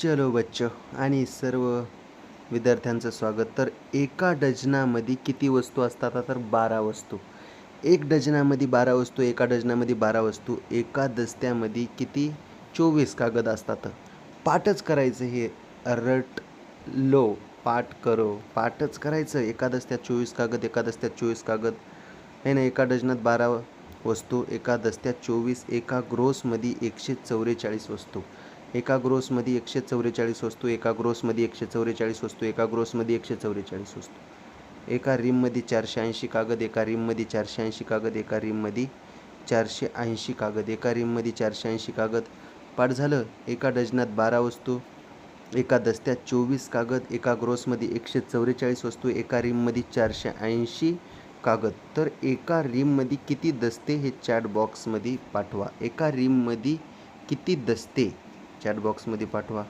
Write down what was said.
चलो बच्चो आणि सर्व विद्यार्थ्यांचं स्वागत. तर एका डझनामध्ये किती वस्तू असतात? तर 12 वस्तू. एक डझनामध्ये 12 वस्तू, एका डझनामध्ये 12 वस्तू. एका दस्त्यामध्ये किती? 24 कागद असतात. पाठच करायचं हे. रट लो, पाठ करो. पाठच करायचं. एका दस्त्यात 24 कागद, एका दस्त्यात 24 कागद. नाही ना, एका डझनात 12 वस्तू, एका दस्त्यात 24, एका ग्रोसमध्ये 144 वस्तू. एका ग्रोसमध्ये 144 वस्तू, एका ग्रोसमध्ये 144 वस्तू, एका ग्रोसमध्ये 144 वस्तू. एका रिममध्ये 480 कागद, एका रिममध्ये 480 कागद, एका रिममध्ये 480 कागद, एका रिममध्ये 480 कागद. पाठ झालं. एका डझनात 12 वस्तू, एका दस्त्यात 24 कागद, एका ग्रोसमध्ये 144 वस्तू, एका रिममध्ये 480 कागद. तर एका रिममध्ये किती दस्ते हे चॅट बॉक्समध्ये पाठवा. एका रिममध्ये किती दस्ते चॅट बॉक्समध्ये पाठवा.